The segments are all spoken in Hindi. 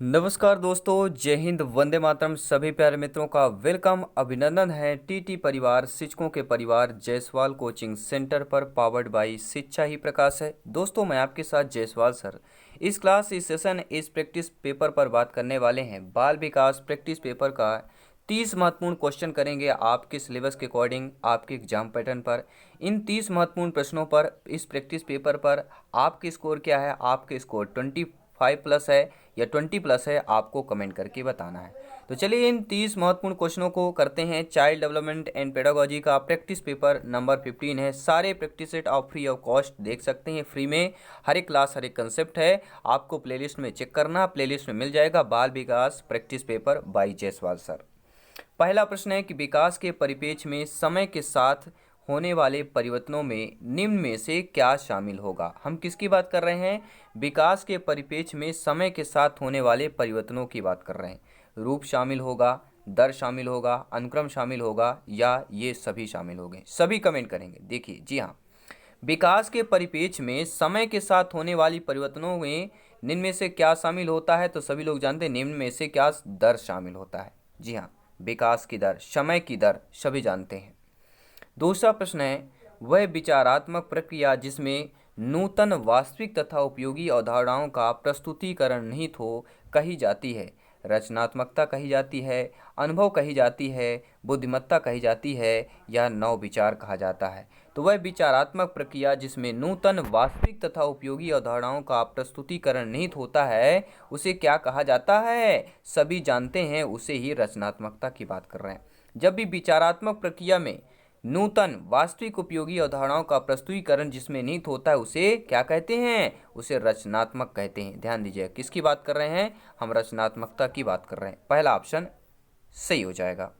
नमस्कार दोस्तों, जय हिंद, वंदे मातरम। सभी प्यारे मित्रों का वेलकम, अभिनंदन है टीटी परिवार, शिक्षकों के परिवार जायसवाल कोचिंग सेंटर पर, पावर्ड बाय शिक्षा ही प्रकाश है। दोस्तों, मैं आपके साथ जायसवाल सर। इस सेशन इस प्रैक्टिस पेपर पर बात करने वाले हैं। बाल विकास प्रैक्टिस पेपर का 30 महत्वपूर्ण क्वेश्चन करेंगे आपके सिलेबस के अकॉर्डिंग, आपके एग्जाम पैटर्न पर। इन 30 महत्वपूर्ण प्रश्नों पर इस प्रैक्टिस पेपर पर आपके स्कोर क्या है, आपके स्कोर 25+ है या 20+ है, आपको कमेंट करके बताना है। तो चलिए इन 30 महत्वपूर्ण क्वेश्चनों को करते हैं। चाइल्ड डेवलपमेंट एंड पेडागोजी का प्रैक्टिस पेपर नंबर 15 है। सारे प्रैक्टिस सेट आप फ्री ऑफ कॉस्ट देख सकते हैं। फ्री में हर एक क्लास, हर एक कंसेप्ट है। आपको प्लेलिस्ट में चेक करना, प्लेलिस्ट में मिल जाएगा बाल विकास practice paper by Jaiswal sir. पहला प्रश्न है कि विकास के परिप्रेक्ष्य में समय के साथ होने वाले परिवर्तनों में निम्न में से क्या शामिल होगा। हम किसकी बात कर रहे हैं? विकास के परिप्रेक्ष्य में समय के साथ होने वाले परिवर्तनों की बात कर रहे हैं। रूप शामिल होगा, दर शामिल होगा, अनुक्रम शामिल होगा, या ये सभी शामिल होंगे? सभी कमेंट करेंगे। देखिए, जी हाँ, विकास के परिप्रेक्ष्य में समय के साथ होने वाली परिवर्तनों में निम्न में से क्या शामिल होता है? तो सभी लोग जानते हैं निम्न में से क्या दर शामिल होता है। जी हाँ, विकास की दर, समय की दर, सभी जानते हैं। दूसरा प्रश्न है, वह विचारात्मक प्रक्रिया जिसमें नूतन वास्तविक तथा उपयोगी अवधारणाओं का प्रस्तुतिकरण निहित हो कही जाती है। रचनात्मकता कही जाती है, अनुभव कही जाती है, बुद्धिमत्ता कही जाती है, या नवविचार कहा जाता है। तो वह विचारात्मक प्रक्रिया जिसमें नूतन वास्तविक तथा उपयोगी अवधारणाओं का प्रस्तुतिकरण निहित होता है, उसे क्या कहा जाता है? सभी जानते हैं, उसे ही रचनात्मकता की बात कर रहे हैं। जब भी विचारात्मक प्रक्रिया में नूतन वास्तविक उपयोगी अवधारणाओं का प्रस्तुतिकरण जिसमें निहित होता है, उसे क्या कहते हैं? उसे रचनात्मक कहते हैं। ध्यान दीजिए, किसकी बात कर रहे हैं? हम रचनात्मकता की बात कर रहे हैं। पहला ऑप्शन सही हो जाएगा।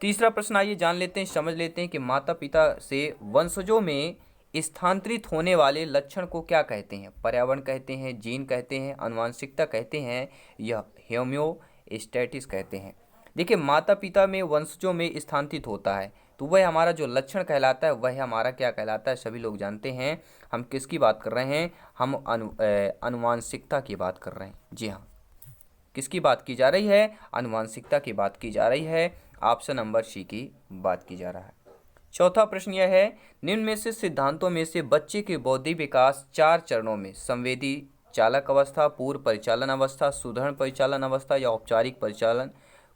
तीसरा प्रश्न आइए जान लेते हैं, समझ लेते हैं कि माता पिता से वंशजों में स्थानांतरित होने वाले लक्षण को क्या कहते हैं? पर्यावरण कहते हैं, जीन कहते हैं, आनुवंशिकता कहते हैं, यह होम्योस्टैसिस कहते हैं। देखिए, माता पिता में वंशजों में स्थानांतरित होता है तो वह हमारा जो लक्षण कहलाता है, वह हमारा क्या कहलाता है? सभी लोग जानते हैं। हम किसकी बात कर रहे हैं? हम आनुवंशिकता की बात कर रहे हैं। जी हाँ, किसकी बात की जा रही है? आनुवंशिकता की बात की जा रही है। ऑप्शन नंबर सी की बात की जा रहा है। चौथा प्रश्न यह है, निम्न में से सिद्धांतों में से बच्चे के बौद्धिक विकास 4 चरणों में संवेदी चालक अवस्था, पूर्व परिचालन अवस्था, सुदृढ़ परिचालन अवस्था या औपचारिक परिचालन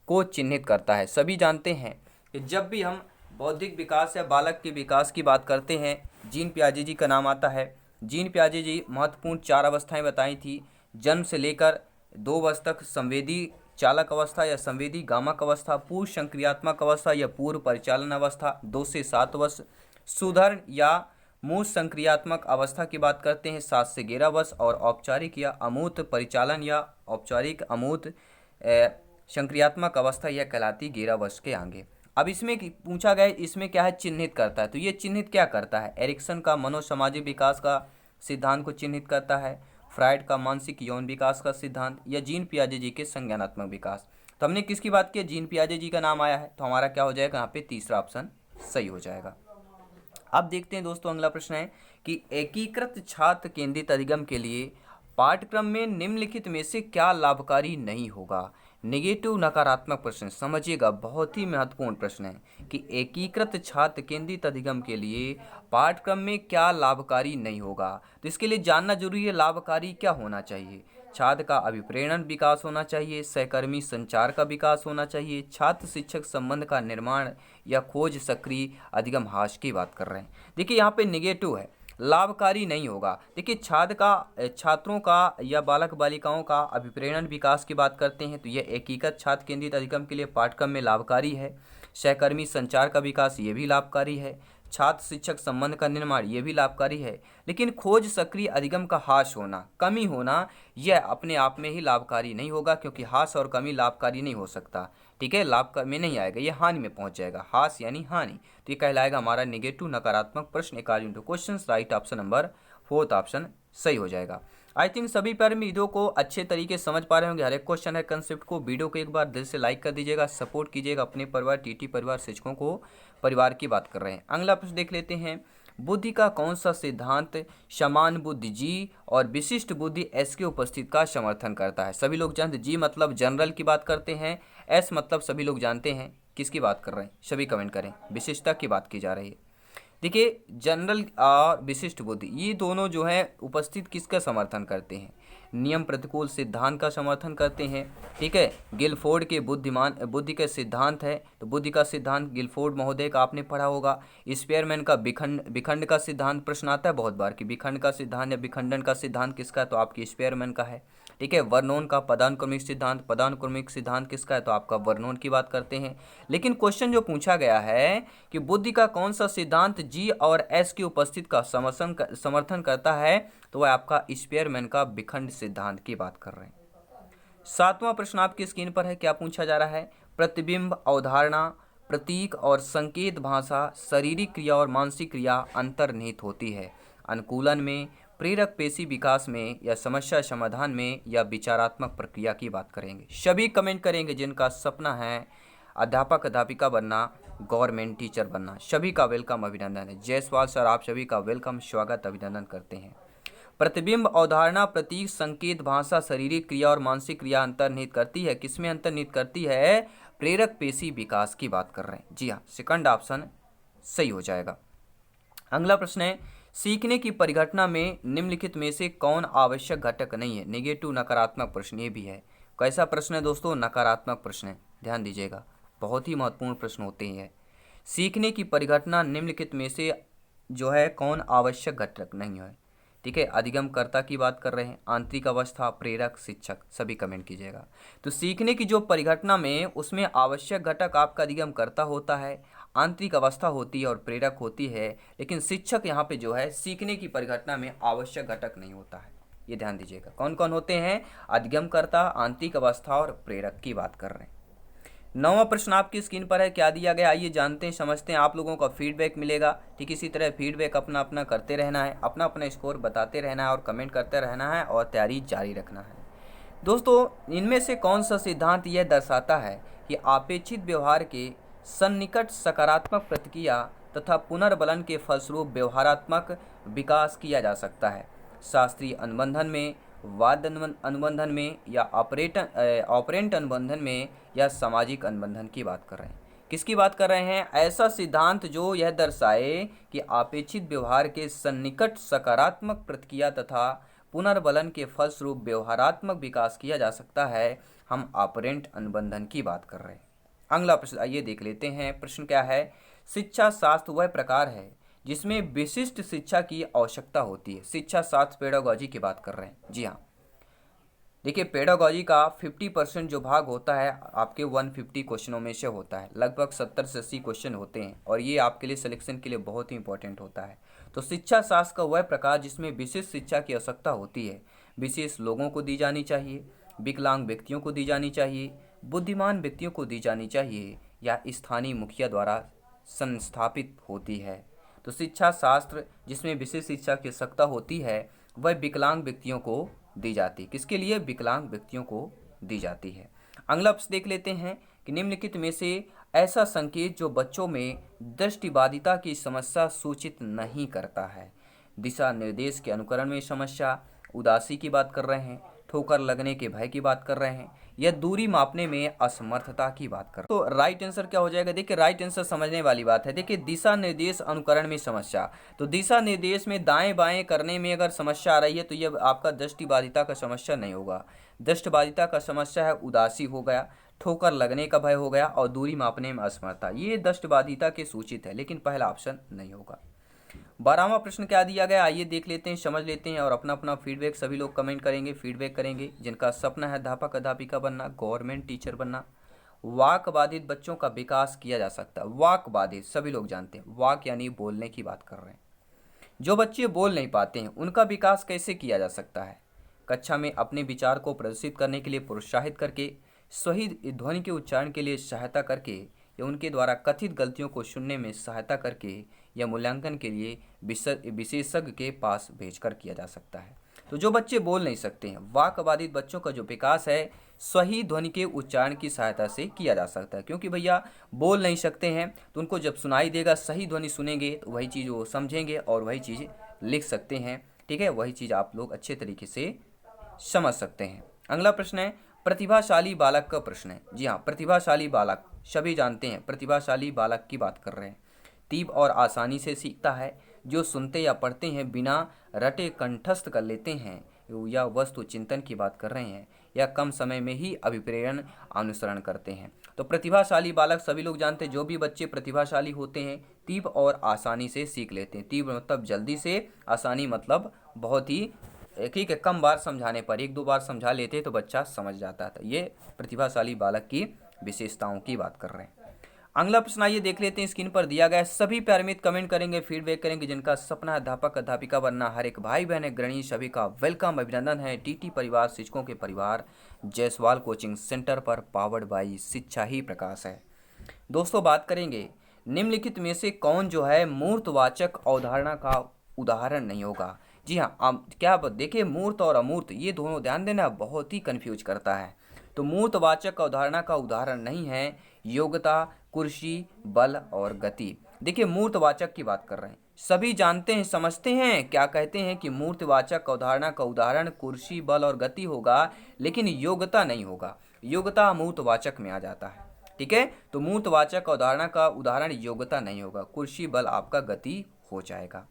को चिन्हित करता है। सभी जानते हैं कि जब भी हम बौद्धिक विकास या बालक के विकास की बात करते हैं, जीन पियाजे जी का नाम आता है। जीन पियाजे जी महत्वपूर्ण 4 अवस्थाएं बताई थी। जन्म से लेकर 2 वर्ष तक संवेदी चालक अवस्था या संवेदी गामक अवस्था, पूर्व संक्रियात्मक अवस्था या पूर्व परिचालन अवस्था 2 से 7 वर्ष, सुदृढ़ या मूल संक्रियात्मक अवस्था की बात करते हैं 7 से 11 वर्ष, और औपचारिक या अमूर्त परिचालन या औपचारिक अमूर्त संक्रियात्मक अवस्था यह कहलाती 11 वर्ष के आगे। अब इसमें पूछा गया इसमें क्या है? चिन्हित करता है। तो ये चिन्हित क्या करता है? एरिक्सन का मनोसामाजिक विकास का सिद्धांत को चिन्हित करता है, फ्राइड का मानसिक यौन विकास का सिद्धांत, या जीन पियाजे जी के संज्ञानात्मक विकास। तो हमने किसकी बात की? जीन पियाजे जी का नाम आया है, तो हमारा क्या हो जाएगा? यहाँ पे तीसरा ऑप्शन सही हो जाएगा। अब देखते हैं दोस्तों, अगला प्रश्न है कि एकीकृत छात्र केंद्रित अधिगम के लिए पाठ्यक्रम में निम्नलिखित में से क्या लाभकारी नहीं होगा? नेगेटिव, नकारात्मक प्रश्न समझिएगा, बहुत ही महत्वपूर्ण प्रश्न है कि एकीकृत छात्र केंद्रित अधिगम के लिए पाठ्यक्रम में क्या लाभकारी नहीं होगा। तो इसके लिए जानना जरूरी है लाभकारी क्या होना चाहिए। छात्र का अभिप्रेरण विकास होना चाहिए, सहकर्मी संचार का विकास होना चाहिए, छात्र शिक्षक संबंध का निर्माण, या खोज सक्रिय अधिगम हास की बात कर रहे हैं। देखिए, यहाँ पे नेगेटिव है, लाभकारी नहीं होगा। देखिए, छात्रों का या बालक बालिकाओं का अभिप्रेरण विकास की बात करते हैं तो यह एकीकृत छात्र केंद्रित अधिगम के लिए पाठ्यक्रम में लाभकारी है। सहकर्मी संचार का विकास ये भी लाभकारी है। छात्र शिक्षक संबंध का निर्माण ये भी लाभकारी है। लेकिन खोज सक्रिय अधिगम का हास होना, कमी होना, यह अपने आप में ही लाभकारी नहीं होगा, क्योंकि हास और कमी लाभकारी नहीं हो सकता। ठीक है, लाभ में नहीं आएगा, ये हानि में पहुंच जाएगा। हास यानी हानि, तो ये कहलाएगा हमारा नेगेटिव, नकारात्मक प्रश्न according to question. Right option number 4 option सही हो जाएगा। आई थिंक सभी प्यारे वीडियो को अच्छे तरीके से समझ पा रहे होंगे। हर एक क्वेश्चन है कंसेप्ट को। वीडियो को एक बार दिल से लाइक कर दीजिएगा, सपोर्ट कीजिएगा अपने परिवार टीटी परिवार शिक्षकों को। परिवार की बात कर रहे हैं। अगला प्रश्न देख लेते हैं, बुद्धि का कौन सा सिद्धांत समान बुद्धि जी और विशिष्ट बुद्धि एस के उपस्थित का समर्थन करता है? सभी लोग जानते, जी मतलब जनरल की बात करते हैं, एस मतलब सभी लोग जानते हैं किसकी बात कर रहे हैं, सभी कमेंट करें, विशिष्टता की बात की जा रही है। देखिए जनरल और विशिष्ट बुद्धि ये दोनों जो है उपस्थित किसका समर्थन करते हैं? नियम प्रतिकूल सिद्धांत का समर्थन करते हैं। ठीक है, गिलफोर्ड के बुद्धि का सिद्धांत है, तो बुद्धि का सिद्धांत गिलफोर्ड महोदय का आपने पढ़ा होगा। स्पेयरमैन का विखंड का सिद्धांत प्रश्न आता है बहुत बार कि विखंड का सिद्धांत या विखंडन का सिद्धांत किसका है, तो आपकी स्पेयरमैन का है। ठीक है, वर्नोन का पदानुक्रमिक सिद्धांत किसका है, तो आपका वर्नोन की बात करते हैं। लेकिन क्वेश्चन जो पूछा गया है कि बुद्धि का कौन सा सिद्धांत जी और एस की उपस्थित का समर्थन करता है, तो वह आपका स्पेयरमैन का विखंड सिद्धांत की बात कर रहे हैं। 7वां प्रश्न आपकी स्क्रीन पर है, क्या पूछा जा रहा है? प्रतिबिंब अवधारणा, प्रतीक और संकेत भाषा, शारीरिक क्रिया और मानसिक क्रिया अंतर्निहित होती है। अनुकूलन में, प्रेरक पेशी विकास में, या समस्या समाधान में, या विचारात्मक प्रक्रिया की बात करेंगे। सभी कमेंट करेंगे जिनका सपना है अध्यापक अध्यापिका बनना, गवर्नमेंट टीचर बनना। सभी का वेलकम, अभिनंदन है। जयसवाल सर आप सभी का वेलकम, स्वागत, अभिनंदन करते हैं। प्रतिबिंब अवधारणा, प्रतीक, संकेत, भाषा, शारीरिक क्रिया और मानसिक क्रिया अंतर्निहित करती है। किसमें अंतर्निहित करती है? प्रेरक पेशी विकास की बात कर रहे हैं। जी हाँ, सेकंड ऑप्शन सही हो जाएगा। अगला प्रश्न है, सीखने की परिघटना में निम्नलिखित में से कौन आवश्यक घटक नहीं है? नेगेटिव नकारात्मक प्रश्न ये भी है। कैसा प्रश्न है दोस्तों? नकारात्मक प्रश्न है, ध्यान दीजिएगा, बहुत ही महत्वपूर्ण प्रश्न होते हैं। सीखने की परिघटना निम्नलिखित में से जो है कौन आवश्यक घटक नहीं है? ठीक है, अधिगमकर्ता की बात कर रहे हैं, आंतरिक अवस्था, प्रेरक, शिक्षक। सभी कमेंट कीजिएगा। तो सीखने की जो परिघटना में उसमें आवश्यक घटक आपका अधिगमकर्ता होता है, आंतरिक अवस्था होती है और प्रेरक होती है, लेकिन शिक्षक यहाँ पे जो है सीखने की परिघटना में आवश्यक घटक नहीं होता है। ये ध्यान दीजिएगा, कौन कौन होते हैं? अधिगमकर्ता, आंतरिक अवस्था और प्रेरक की बात कर रहे हैं। 9वां प्रश्न आपकी स्क्रीन पर है, क्या दिया गया? आइए जानते हैं, समझते हैं। आप लोगों का फीडबैक मिलेगा, ठीक इसी तरह फीडबैक अपना अपना करते रहना है, अपना अपना स्कोर बताते रहना है और कमेंट करते रहना है और तैयारी जारी रखना है। दोस्तों इनमें से कौन सा सिद्धांत यह दर्शाता है कि अपेक्षित व्यवहार के सन्निकट सकारात्मक प्रतिक्रिया तथा पुनर्बलन के फलस्वरूप व्यवहारात्मक विकास किया जा सकता है? शास्त्रीय अनुबंधन में, वाद्य अनुबंधन में, या ऑपरेंट अनुबंधन में, या सामाजिक अनुबंधन की बात कर रहे हैं? किसकी बात कर रहे हैं? ऐसा सिद्धांत जो यह दर्शाए कि अपेक्षित व्यवहार के सन्निकट सकारात्मक प्रतिक्रिया तथा पुनर्बलन के फलस्वरूप व्यवहारात्मक विकास किया जा सकता है, हम ऑपरेंट अनुबंधन की बात कर रहे हैं। अगला प्रश्न आइए देख लेते हैं। प्रश्न क्या है? शिक्षा शास्त्र वह प्रकार है जिसमें विशिष्ट शिक्षा की आवश्यकता होती है। शिक्षा शास्त्र पेडागॉजी की बात कर रहे हैं। जी हाँ, देखिए पेडागॉजी का 50% जो भाग होता है आपके 150 क्वेश्चनों में से होता है, लगभग 70 से 80 क्वेश्चन होते हैं और ये आपके लिए सिलेक्शन के लिए बहुत ही इंपॉर्टेंट होता है। तो शिक्षा शास्त्र का वह प्रकार जिसमें विशेष शिक्षा की आवश्यकता होती है, विशेष लोगों को दी जानी चाहिए, विकलांग व्यक्तियों को दी जानी चाहिए, बुद्धिमान व्यक्तियों को दी जानी चाहिए, या स्थानीय मुखिया द्वारा संस्थापित होती है। तो शिक्षा शास्त्र जिसमें विशेष शिक्षा की आवश्यकता होती है वह विकलांग व्यक्तियों को दी जाती है। किसके लिए? विकलांग व्यक्तियों को दी जाती है। अगला प्रश्न देख लेते हैं कि निम्नलिखित में से ऐसा संकेत जो बच्चों में दृष्टिबाधिता की समस्या सूचित नहीं करता है? दिशा निर्देश के अनुकरण में समस्या, उदासी की बात कर रहे हैं, ठोकर लगने के भय की बात कर रहे हैं, या दूरी मापने में असमर्थता की बात कर रहे हैं? तो राइट आंसर क्या हो जाएगा? देखिए राइट आंसर समझने वाली बात है। देखिए दिशा निर्देश अनुकरण में समस्या, तो दिशा निर्देश में दाएं बाएं करने में अगर समस्या आ रही है तो ये आपका दृष्टिबाधिता का समस्या नहीं होगा। दृष्टिबाधिता का समस्या है उदासी हो गया, ठोकर लगने का भय हो गया और दूरी मापने में असमर्थता, ये दृष्टिबाधिता के सूचित है, लेकिन पहला ऑप्शन नहीं होगा। 12वां प्रश्न क्या दिया गया? आइए देख लेते हैं, समझ लेते हैं और अपना अपना फीडबैक सभी लोग कमेंट करेंगे, फीडबैक करेंगे। जिनका सपना है अध्यापक अध्यापिका बनना, गवर्नमेंट टीचर बनना, वाक बाधित बच्चों का विकास किया जा सकता है। वाक बाधित सभी लोग जानते हैं, वाक यानी बोलने की बात कर रहे हैं। जो बच्चे बोल नहीं पाते हैं उनका विकास कैसे किया जा सकता है? कक्षा में अपने विचार को प्रदर्शित करने के लिए प्रोत्साहित करके, सही ध्वनि के उच्चारण के लिए सहायता करके, या उनके द्वारा कथित गलतियों को सुनने में सहायता करके, या मूल्यांकन के लिए विशेषज्ञ के पास भेजकर किया जा सकता है। तो जो बच्चे बोल नहीं सकते हैं, वाक् बाधित बच्चों का जो विकास है सही ध्वनि के उच्चारण की सहायता से किया जा सकता है। क्योंकि भैया बोल नहीं सकते हैं तो उनको जब सुनाई देगा, सही ध्वनि सुनेंगे तो वही चीज़ वो समझेंगे और वही चीज़ लिख सकते हैं। ठीक है, वही चीज़ आप लोग अच्छे तरीके से समझ सकते हैं। अगला प्रश्न है प्रतिभाशाली बालक का प्रश्न है। जी हाँ, प्रतिभाशाली बालक सभी जानते हैं, प्रतिभाशाली बालक की बात कर रहे हैं। तीव्र और आसानी से सीखता है, जो सुनते या पढ़ते हैं बिना रटे कंठस्थ कर लेते हैं, या वस्तु चिंतन की बात कर रहे हैं, या कम समय में ही अभिप्रेरण अनुसरण करते हैं। तो प्रतिभाशाली बालक सभी लोग जानते हैं, जो भी बच्चे प्रतिभाशाली होते हैं तीव्र और आसानी से सीख लेते हैं। तीव्र मतलब जल्दी से, आसानी मतलब बहुत ही ठीक है, कम बार समझाने पर, एक दो बार समझा लेते तो बच्चा समझ जाता था। ये प्रतिभाशाली बालक की विशेषताओं की बात कर रहे हैं। अगला प्रश्न आइए देख लेते हैं, स्क्रीन पर दिया गया है। सभी प्यारे मित्र कमेंट करेंगे, फीडबैक करेंगे, जिनका सपना है अध्यापक अध्यापिका बनना। हर एक भाई बहन गृहिणी सभी का वेलकम, अभिनंदन है टीटी परिवार शिक्षकों के परिवार जायसवाल कोचिंग सेंटर पर, पावर्ड बाई शिक्षा ही प्रकाश है। दोस्तों बात करेंगे निम्नलिखित में से कौन जो है मूर्तवाचक अवधारणा का उदाहरण नहीं होगा। जी हाँ, क्या देखिए मूर्त और अमूर्त ये दोनों ध्यान देना बहुत ही कंफ्यूज करता है। तो मूर्तवाचक अवधारणा का उदाहरण नहीं है योग्यता, कुर्सी, बल और गति। देखिए मूर्तवाचक की बात कर रहे हैं, सभी जानते हैं समझते हैं, क्या कहते हैं कि मूर्तवाचक अवधारणा का उदाहरण कुर्सी, बल और गति होगा, लेकिन योग्यता नहीं होगा। योग्यता मूर्तवाचक में आ जाता है। ठीक है, तो मूर्तवाचक अवधारणा का उदाहरण योग्यता नहीं होगा, कुर्सी, बल आपका गति हो जाएगा।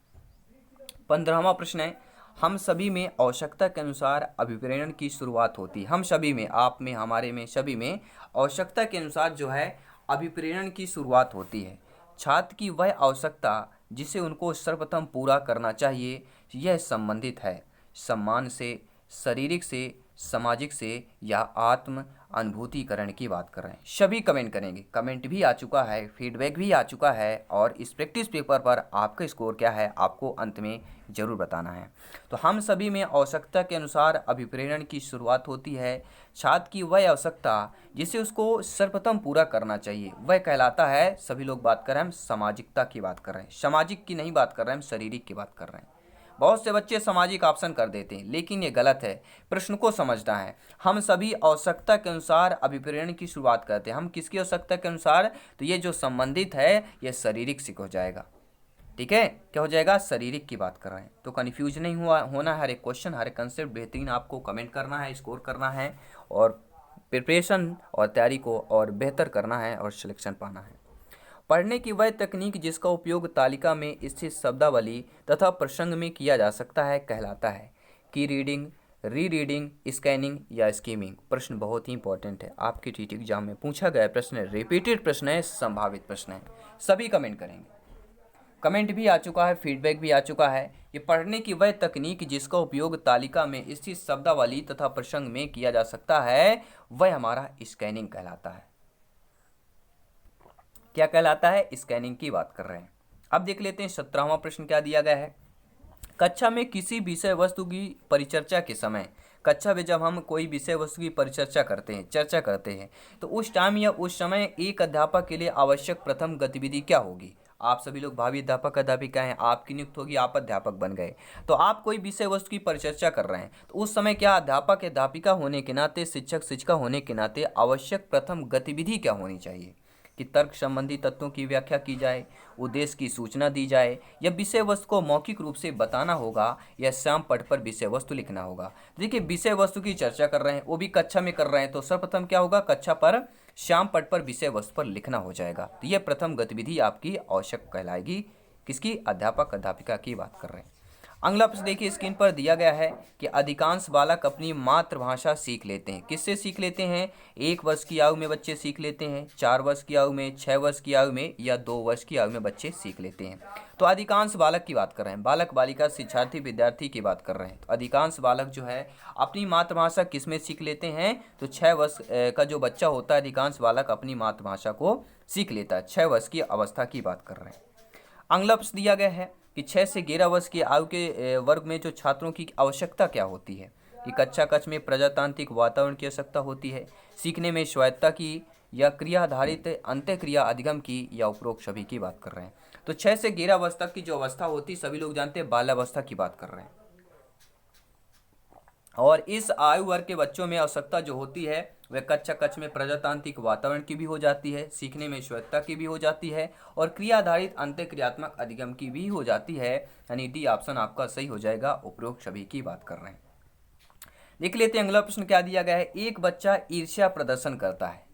15वां प्रश्न है हम सभी में आवश्यकता के अनुसार अभिप्रेरण की शुरुआत होती है। हम सभी में, आप में, हमारे में, सभी में आवश्यकता के अनुसार जो है अभिप्रेरण की शुरुआत होती है। छात्र की वह आवश्यकता जिसे उनको सर्वप्रथम पूरा करना चाहिए, यह संबंधित है सम्मान से, शारीरिक से, सामाजिक से या आत्म अनुभूतिकरण की बात कर रहे हैं। सभी कमेंट करेंगे, कमेंट भी आ चुका है, फीडबैक भी आ चुका है, और इस प्रैक्टिस पेपर पर आपका स्कोर क्या है आपको अंत में जरूर बताना है। तो हम सभी में आवश्यकता के अनुसार अभिप्रेरण की शुरुआत होती है। छात्र की वह आवश्यकता जिसे उसको सर्वप्रथम पूरा करना चाहिए वह कहलाता है, सभी लोग बात कर रहे हैं, हम सामाजिकता की बात कर रहे हैं, सामाजिक की नहीं बात कर रहे हैं, हम शारीरिक की बात कर रहे हैं। बहुत से बच्चे सामाजिक ऑप्शन कर देते हैं, लेकिन ये गलत है, प्रश्न को समझना है। हम सभी आवश्यकता के अनुसार अभिप्रेरण की शुरुआत करते हैं। हम किसकी आवश्यकता के अनुसार, तो ये जो संबंधित है ये शारीरिक से हो जाएगा। ठीक है, क्या हो जाएगा, शारीरिक की बात कर रहे हैं। तो कन्फ्यूज नहीं होना है, हर एक क्वेश्चन हर एक कंसेप्ट बेहतरीन आपको कमेंट करना है, स्कोर करना है, और प्रिपरेशन और तैयारी को और बेहतर करना है और सिलेक्शन पाना है। पढ़ने की वह तकनीक जिसका उपयोग तालिका में स्थित शब्दावली तथा प्रसंग में किया जा सकता है कहलाता है की रीडिंग, री रीडिंग, स्कैनिंग या स्कीमिंग। प्रश्न बहुत ही इंपॉर्टेंट है, आपके टीटी एग्जाम में पूछा गया प्रश्न है, रिपीटेड प्रश्न है, संभावित प्रश्न है। सभी कमेंट करेंगे, कमेंट भी आ चुका है, फीडबैक भी आ चुका है। ये पढ़ने की वह तकनीक जिसका उपयोग तालिका में स्थित शब्दावली तथा प्रसंग में किया जा सकता है वह हमारा स्कैनिंग कहलाता है। क्या कहलाता है, स्कैनिंग की बात कर रहे हैं। अब देख लेते हैं 17वां प्रश्न क्या दिया गया है। कक्षा में किसी विषय वस्तु की परिचर्चा के समय, कक्षा में जब हम कोई विषय वस्तु की परिचर्चा करते हैं, चर्चा करते हैं, तो उस टाइम या उस समय एक अध्यापक के लिए आवश्यक प्रथम गतिविधि क्या होगी। आप सभी लोग भावी अध्यापक अध्यापिका हैं, आपकी नियुक्त होगी, आप अध्यापक बन गए, तो आप कोई विषय वस्तु की परिचर्चा कर रहे हैं, तो उस समय क्या अध्यापक अध्यापिका होने के नाते, शिक्षक शिक्षिका होने के नाते आवश्यक प्रथम गतिविधि क्या होनी चाहिए कि तर्क संबंधी तत्वों की व्याख्या की जाए, उद्देश्य की सूचना दी जाए, या विषय वस्तु को मौखिक रूप से बताना होगा, या श्याम पट पर विषय वस्तु लिखना होगा। देखिए विषय वस्तु की चर्चा कर रहे हैं, वो भी कक्षा में कर रहे हैं, तो सर्वप्रथम क्या होगा, कक्षा पर श्याम पट पर विषय वस्तु पर लिखना हो जाएगा। तो यह प्रथम गतिविधि आपकी आवश्यक कहलाएगी, किसकी, अध्यापक अध्यापिका की बात कर रहे हैं। अगला प्रश्न देखिए, स्क्रीन पर दिया गया है कि अधिकांश बालक अपनी मातृभाषा सीख लेते हैं। किससे सीख लेते हैं, 1 वर्ष की आयु में बच्चे सीख लेते हैं, 4 वर्ष की आयु में, 6 वर्ष की आयु में, या 2 वर्ष की आयु में बच्चे सीख लेते हैं। तो अधिकांश बालक की बात कर रहे हैं, बालक बालिका शिक्षार्थी विद्यार्थी की बात कर रहे हैं। तो अधिकांश बालक जो है अपनी मातृभाषा किस में सीख लेते हैं, तो 6 वर्ष का जो बच्चा होता है, अधिकांश बालक अपनी मातृभाषा को सीख लेता है, 6 वर्ष की अवस्था की बात कर रहे हैं। अगला प्रश्न दिया गया है कि 6 से 11 वर्ष की आयु के वर्ग में जो छात्रों की आवश्यकता क्या होती है, कि कक्षा कक्ष में प्रजातांत्रिक वातावरण की आवश्यकता होती है, सीखने में स्वायत्तता की, या क्रिया आधारित अंत्यक्रिया अधिगम की, या उपरोक्त सभी की बात कर रहे हैं। तो 6 से 11 वर्ष तक की जो अवस्था होती है, सभी लोग जानते हैं बाल्यावस्था की बात कर रहे हैं। और इस आयु वर्ग के बच्चों में आवश्यकता जो होती है वह कक्षा कक्ष में प्रजातांत्रिक वातावरण की भी हो जाती है, सीखने में स्वायत्तता की भी हो जाती है और क्रिया आधारित अंतःक्रियात्मक अधिगम की भी हो जाती है। यानी डी ऑप्शन आपका सही हो जाएगा। उपरोक्त सभी की बात कर रहे हैं। देख लेते हैं अगला प्रश्न क्या दिया गया है। एक बच्चा ईर्ष्या प्रदर्शन करता है।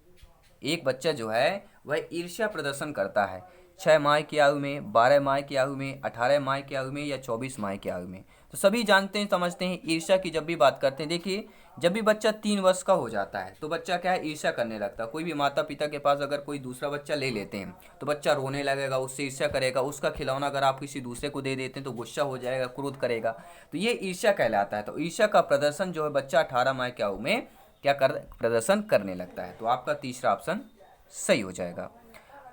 एक बच्चा जो है वह ईर्ष्या प्रदर्शन करता है 6 माह की आयु में, 12 माह की आयु में, 18 माह की आयु में या 24 माह की आयु में। तो सभी जानते हैं, समझते हैं ईर्ष्या की जब भी बात करते हैं। देखिए, जब भी बच्चा 3 वर्ष का हो जाता है तो बच्चा क्या है, ईर्ष्या करने लगता है। कोई भी माता पिता के पास अगर कोई दूसरा बच्चा ले लेते हैं तो बच्चा रोने लगेगा, उससे ईर्ष्या करेगा। उसका खिलौना अगर आप किसी दूसरे को दे देते हैं तो गुस्सा हो जाएगा, क्रोध करेगा। तो ये ईर्ष्या कहलाता है। तो ईर्ष्या का प्रदर्शन जो है बच्चा 18 माह की आयु में क्या कर प्रदर्शन करने लगता है। तो आपका तीसरा ऑप्शन सही हो जाएगा।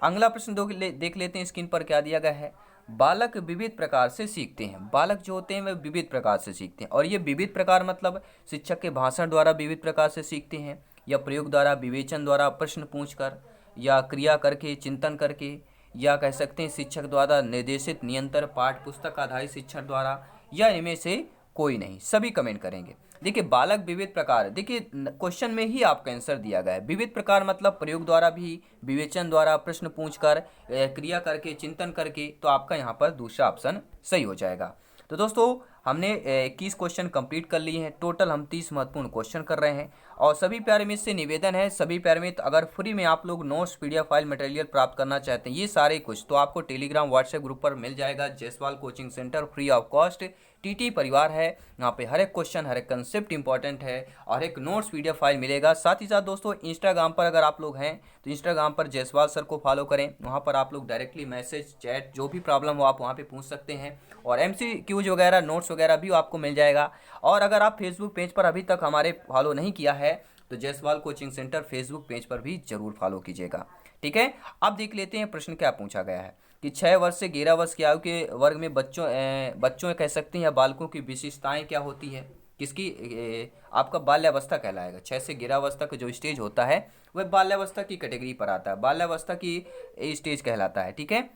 अगला प्रश्न देख लेते हैं स्क्रीन पर क्या दिया गया है। बालक विविध प्रकार से सीखते हैं। बालक जो होते हैं वे विविध प्रकार से सीखते हैं और ये विविध प्रकार मतलब शिक्षक के भाषण द्वारा विविध प्रकार से सीखते हैं, या प्रयोग द्वारा, विवेचन द्वारा, प्रश्न पूछकर, या क्रिया करके, चिंतन करके, या कह सकते हैं शिक्षक द्वारा निर्देशित निरंतर पाठ पुस्तक आधारित शिक्षण द्वारा, या इनमें से कोई नहीं। सभी कमेंट करेंगे। देखिए, बालक विविध प्रकार, देखिए क्वेश्चन में ही आपका आंसर दिया गया है। विविध प्रकार मतलब प्रयोग द्वारा भी, विवेचन द्वारा, प्रश्न पूछकर, क्रिया करके, चिंतन करके। तो आपका यहाँ पर दूसरा ऑप्शन सही हो जाएगा। तो दोस्तों, हमने 21 क्वेश्चन कंप्लीट कर लिए हैं। टोटल हम 30 महत्वपूर्ण क्वेश्चन कर रहे हैं। और सभी प्यारे मित्र से निवेदन है, सभी प्यारे मित्र अगर फ्री में आप लोग नोट्स, पीडीएफ फाइल, मटेरियल प्राप्त करना चाहते हैं, ये सारे कुछ, तो आपको टेलीग्राम व्हाट्सएप ग्रुप पर मिल जाएगा। Jaiswal coaching centre, free of cost TT परिवार है। यहाँ पे हर एक क्वेश्चन, हर एक कंसेप्ट इंपॉर्टेंट है और एक नोट्स पीडीएफ फाइल मिलेगा। साथ ही साथ दोस्तों, इंस्टाग्राम पर अगर आप लोग हैं तो इंस्टाग्राम पर जायसवाल सर को फॉलो करें। वहाँ पर आप लोग डायरेक्टली मैसेज, चैट, जो भी प्रॉब्लम हो आप वहाँ पे पूछ सकते हैं। और MCQs वगैरह, नोट्स वगैरह भी आपको मिल जाएगा। और अगर आप फेसबुक पेज पर अभी तक हमारे फॉलो नहीं किया है तो Jaiswal coaching centre Facebook page पर भी जरूर फॉलो कीजिएगा। ठीक है, अब देख लेते हैं प्रश्न क्या पूछा गया है कि 6 वर्ष से 11 वर्ष की आयु के वर्ग में बच्चों कह सकते हैं या बालकों की विशेषताएं क्या होती है। किसकी आपका बाल्यावस्था कहलाएगा। 6 से 11 वर्ष तक जो स्टेज होता है वह बाल्यावस्था की कैटेगरी पर आता है, बाल्यावस्था की स्टेज कहलाता है। ठीक है,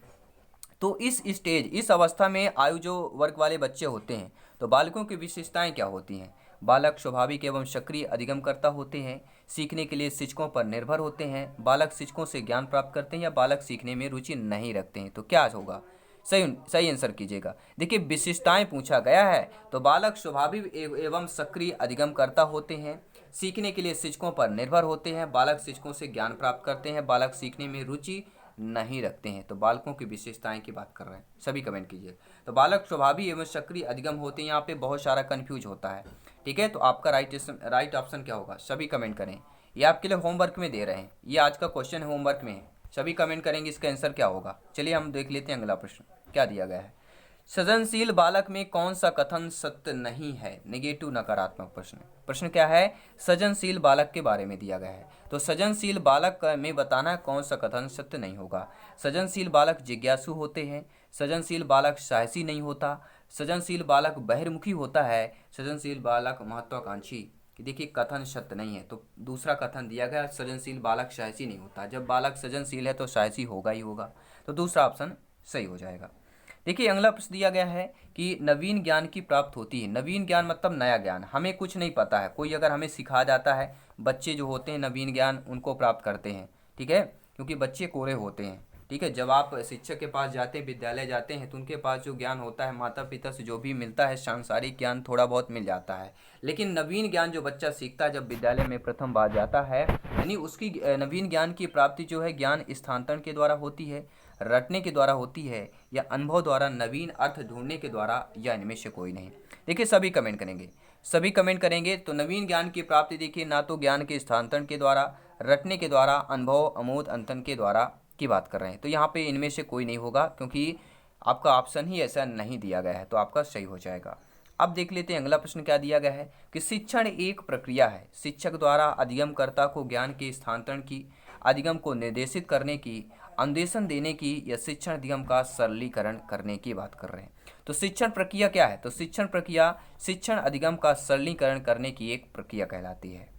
तो इस अवस्था में आयु जो वर्ग वाले बच्चे होते हैं तो बालकों की विशेषताएं क्या होती हैं। बालक स्वाभाविक एवं सक्रिय अधिगमकर्ता होते हैं, सीखने के लिए शिक्षकों पर निर्भर होते हैं, बालक शिक्षकों से ज्ञान प्राप्त करते हैं, या बालक सीखने में रुचि नहीं रखते हैं। तो क्या होगा, सही आंसर कीजिएगा। देखिए, विशेषताएं पूछा गया है तो बालक स्वाभाविक एवं सक्रिय अधिगमकर्ता होते हैं, सीखने के लिए शिक्षकों पर निर्भर होते हैं, बालक शिक्षकों से ज्ञान प्राप्त करते हैं, बालक सीखने में रुचि नहीं रखते हैं। तो बालकों की विशेषताएं की बात कर रहे हैं, सभी कमेंट कीजिए। तो बालक स्वाभाविक एवं सक्रिय अधिगम होते हैं, यहाँ पे बहुत सारा कंफ्यूज होता है। ठीक है, तो आपका राइट ऑप्शन क्या होगा, सभी कमेंट करें। ये आपके लिए होमवर्क में दे रहे हैं, ये आज का क्वेश्चन है, होमवर्क में है। सभी कमेंट करेंगे इसका आंसर क्या होगा। चलिए हम देख लेते हैं अगला प्रश्न क्या दिया गया है। सृजनशील बालक में कौन सा कथन सत्य नहीं है। नेगेटिव, नकारात्मक प्रश्न। प्रश्न क्या है, सृजनशील बालक के बारे में दिया गया है। तो सृजनशील बालक में बताना कौन सा कथन सत्य नहीं होगा। सृजनशील बालक जिज्ञासु होते हैं, सृजनशील बालक साहसी नहीं होता, सृजनशील बालक बहिर्मुखी होता है, सृजनशील बालक महत्वाकांक्षी। कि देखिए, कथन सत्य नहीं है तो दूसरा कथन दिया गया, सृजनशील बालक साहसी नहीं होता। जब बालक सृजनशील है तो साहसी होगा ही होगा। तो दूसरा ऑप्शन सही हो जाएगा। देखिए, अगला प्रश्न दिया गया है कि नवीन ज्ञान की प्राप्त होती है। नवीन ज्ञान मतलब नया ज्ञान, हमें कुछ नहीं पता है, कोई अगर हमें सिखा जाता है, बच्चे जो होते हैं नवीन ज्ञान उनको प्राप्त करते हैं। ठीक है, क्योंकि बच्चे कोरे होते हैं। ठीक है, जब आप शिक्षक के पास जाते हैं, विद्यालय जाते हैं तो उनके पास जो ज्ञान होता है, माता पिता से जो भी मिलता है, सांसारिक ज्ञान थोड़ा बहुत मिल जाता है। लेकिन नवीन ज्ञान जो बच्चा सीखता है जब विद्यालय में प्रथम बार जाता है, यानी उसकी नवीन ज्ञान की प्राप्ति जो है ज्ञान स्थानांतरण के द्वारा होती है, रटने के द्वारा होती है, या अनुभव द्वारा, नवीन अर्थ ढूंढने के द्वारा, या इनमें से कोई नहीं। देखिए, सभी कमेंट करेंगे, सभी कमेंट करेंगे। तो नवीन ज्ञान की प्राप्ति देखिए, ना तो ज्ञान के स्थानांतरण के द्वारा, रटने के द्वारा, अनुभव, अमोद, अंतन के द्वारा की बात कर रहे हैं। तो यहाँ पे इनमें से कोई नहीं होगा क्योंकि आपका ऑप्शन ही ऐसा नहीं दिया गया है। तो आपका सही हो जाएगा। अब देख लेते हैं अगला प्रश्न क्या दिया गया है कि शिक्षण एक प्रक्रिया है। शिक्षक द्वारा अधिगमकर्ता को ज्ञान के स्थानांतरण की, अधिगम को निर्देशित करने की, अन्वेषण देने की, या शिक्षण अधिगम का सरलीकरण करने की बात कर रहे हैं। तो शिक्षण प्रक्रिया क्या है, तो शिक्षण प्रक्रिया शिक्षण अधिगम का सरलीकरण करने की एक प्रक्रिया कहलाती है।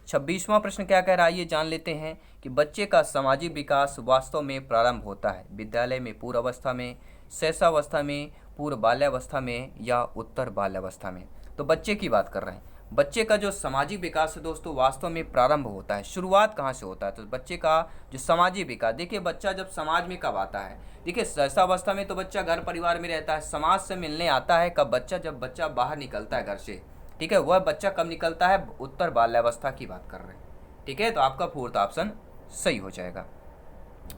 26वां प्रश्न क्या कह रहा है, ये जान लेते हैं कि बच्चे का सामाजिक विकास वास्तव में प्रारंभ होता है विद्यालय में पूर्व अवस्था में, शैशवावस्था में, पूर्व बाल्यावस्था में, या उत्तर बाल्यावस्था में। तो बच्चे की बात कर रहे हैं। बच्चे का जो सामाजिक विकास है दोस्तों वास्तव में प्रारंभ होता है, शुरुआत कहाँ से होता है? तो बच्चे का जो सामाजिक विकास, देखिए बच्चा जब समाज में कब आता है, देखिए शैशवावस्था में तो बच्चा घर परिवार में रहता है, समाज से मिलने आता है कब? बच्चा जब बच्चा बाहर निकलता है घर से, ठीक है, वह बच्चा कब निकलता है? उत्तर बाल्यावस्था की बात कर रहे हैं, ठीक है। तो आपका फोर्थ ऑप्शन सही हो जाएगा।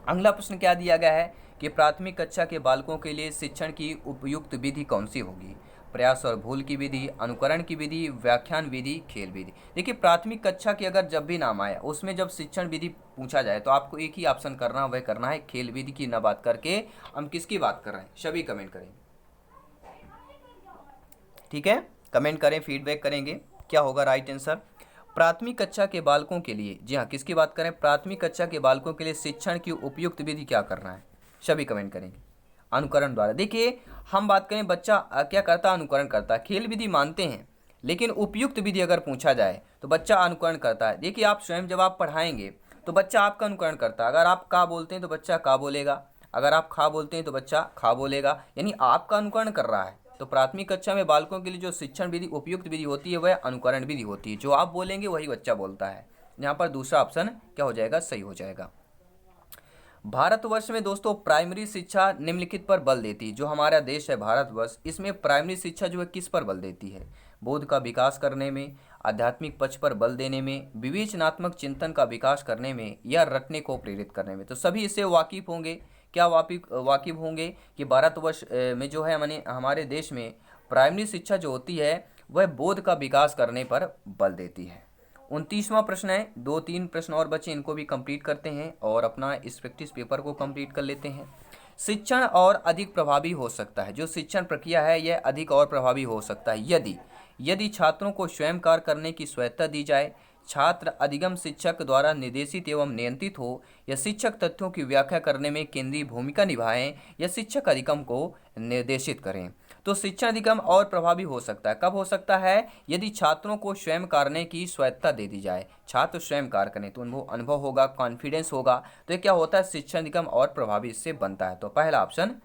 अगला प्रश्न क्या दिया गया है कि प्राथमिक कक्षा के बालकों के लिए शिक्षण की उपयुक्त विधि कौन सी होगी? प्रयास और भूल की विधि, अनुकरण की विधि, व्याख्यान विधि, खेल विधि। देखिए प्राथमिक कक्षा की अगर जब भी नाम आया उसमें जब शिक्षण विधि पूछा जाए तो आपको एक ही ऑप्शन करना, वह करना है खेल विधि की न बात करके हम किसकी बात कर रहे हैं? सभी कमेंट करें, ठीक है, कमेंट करें, फीडबैक करेंगे क्या होगा राइट आंसर। प्राथमिक कक्षा के बालकों के लिए, जी हाँ किसकी बात करें? प्राथमिक कक्षा के बालकों के लिए शिक्षण की उपयुक्त विधि क्या करना है? सभी कमेंट करेंगे। अनुकरण द्वारा, देखिए हम बात करें बच्चा क्या करता है? अनुकरण करता है। खेल विधि मानते हैं लेकिन उपयुक्त विधि अगर पूछा जाए तो बच्चा अनुकरण करता है। देखिए आप स्वयं जब आप पढ़ाएंगे तो बच्चा आपका अनुकरण करता है। अगर आप का बोलते हैं तो बच्चा का बोलेगा, अगर आप खा बोलते हैं तो बच्चा खा बोलेगा, यानी आपका अनुकरण कर रहा है। तो प्राथमिक कक्षा में बालकों के लिए जो शिक्षण विधि उपयुक्त विधि होती है वह अनुकरण विधि होती है। जो आप बोलेंगे वही बच्चा बोलता है। यहाँ पर दूसरा ऑप्शन क्या हो जाएगा? सही हो जाएगा। भारतवर्ष में दोस्तों प्राइमरी शिक्षा निम्नलिखित पर बल देती है। जो हमारा देश है भारतवर्ष, इसमें प्राइमरी शिक्षा जो है किस पर बल देती है? बोध का विकास करने में, आध्यात्मिक पक्ष पर बल देने में, विवेचनात्मक चिंतन का विकास करने में, या रटने को प्रेरित करने में। तो सभी इससे वाकिफ होंगे। क्या वाकिफ होंगे कि भारतवर्ष में जो है माने हमारे देश में प्राइमरी शिक्षा जो होती है वह बोध का विकास करने पर बल देती है। 29वां प्रश्न है, 2-3 प्रश्न और बचे, इनको भी कंप्लीट करते हैं और अपना इस प्रैक्टिस पेपर को कंप्लीट कर लेते हैं। शिक्षण और अधिक प्रभावी हो सकता है, जो शिक्षण प्रक्रिया है यह अधिक और प्रभावी हो सकता है यदि छात्रों को स्वयं कार्य करने की स्वायत्तता दी जाए, छात्र अधिगम शिक्षक द्वारा निर्देशित एवं नियंत्रित हो, या शिक्षक तथ्यों की व्याख्या करने में केंद्रीय भूमिका निभाएं, या शिक्षक अधिगम को निर्देशित करें। तो शिक्षण अधिगम और प्रभावी हो सकता है, कब हो सकता है? यदि छात्रों को स्वयं करने की स्वायत्तता दे दी जाए। छात्र स्वयं कार्य करें तो उनको अनुभव होगा, कॉन्फिडेंस होगा, तो ये क्या होता है? शिक्षण अधिगम और प्रभावी इससे बनता है। तो पहला ऑप्शन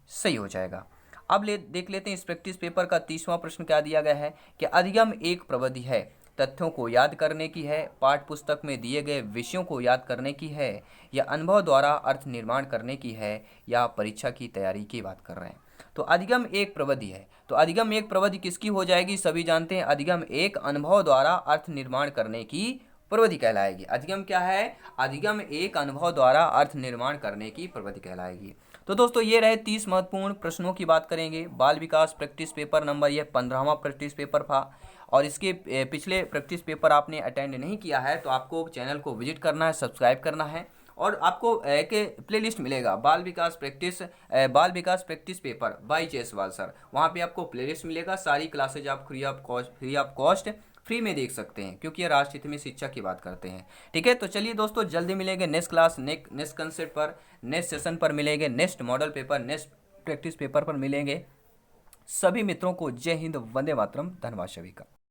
सही हो जाएगा। अब देख लेते हैं इस प्रैक्टिस पेपर का 30वां प्रश्न क्या दिया गया है कि अधिगम एक प्रविधि है, तथ्यों को याद करने की है, पाठ्य पुस्तक में दिए गए विषयों को याद करने की है, या अनुभव द्वारा अर्थ निर्माण करने की है, या परीक्षा की तैयारी की बात कर रहे हैं। तो अधिगम एक प्रविधि है, तो अधिगम एक प्रविधि किसकी हो जाएगी? सभी जानते हैं अधिगम एक अनुभव द्वारा अर्थ निर्माण करने की प्रविधि कहलाएगी। अधिगम क्या है? अधिगम एक अनुभव द्वारा अर्थ निर्माण करने की प्रविधि कहलाएगी। तो दोस्तों ये रहे 30 महत्वपूर्ण प्रश्नों की बात करेंगे। बाल विकास प्रैक्टिस पेपर नंबर, ये 15वां प्रैक्टिस पेपर था और इसके पिछले प्रैक्टिस पेपर आपने अटेंड नहीं किया है तो आपको चैनल को विजिट करना है, सब्सक्राइब करना है, और आपको एक प्लेलिस्ट मिलेगा बाल विकास practice paper by Jaiswal sir. वहाँ पे आपको प्लेलिस्ट मिलेगा, सारी क्लासेज आप फ्री ऑफ कॉस्ट फ्री में देख सकते हैं, क्योंकि ये राष्ट्र हित में शिक्षा की बात करते हैं। ठीक है, तो चलिए दोस्तों जल्दी मिलेंगे नेक्स्ट क्लास, नेक्स्ट कंसेप्ट पर, नेक्स्ट सेशन पर मिलेंगे, next model paper, next practice paper पर मिलेंगे। सभी मित्रों को जय हिंद, वंदे मातरम, धन्यवाद सभी का।